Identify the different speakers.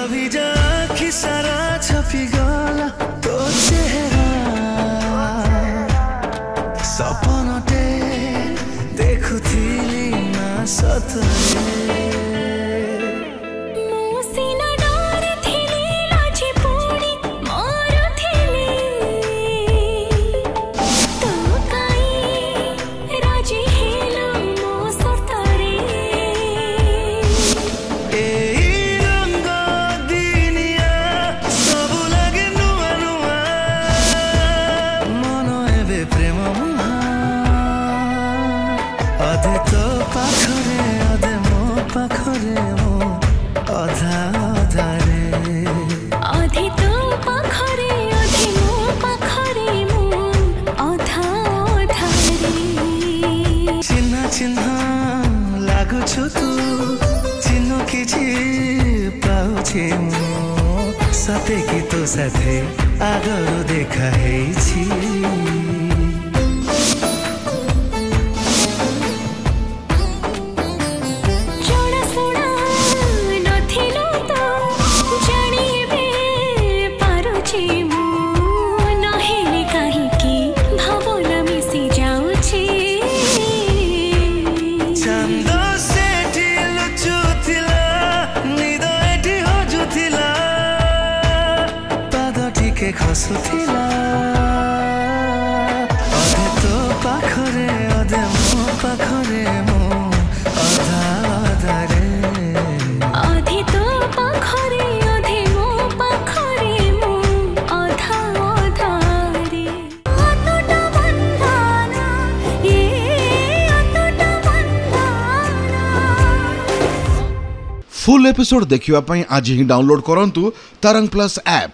Speaker 1: भी जा कि सारा छपी गला तो चेहरा सपनटे देखुथिली ना सतरे अधे तो पाखरे अधे मो पाखरे मो अधा अधा रे
Speaker 2: अधे तो पाखरे अधे मो पाखरे मो अधा अधा रे
Speaker 1: चिन्ह चिन्ह लागु छु तू चिन्ह किछि पाउछि मो सते कि तो साथे आगरु देखा हेछि के खसुथिला अधे तो पाखरे अधे मो पाखरे मो अधा अधा रे
Speaker 2: अधे तो पाखरे अधे मो पाखरे मो अधा अधा रे अतुटा बंधाना ये अतुटा बंधाना।
Speaker 3: फुल एपिसोड देखिवा पई आज ही डाउनलोड करंतु तरंग प्लस ऐप।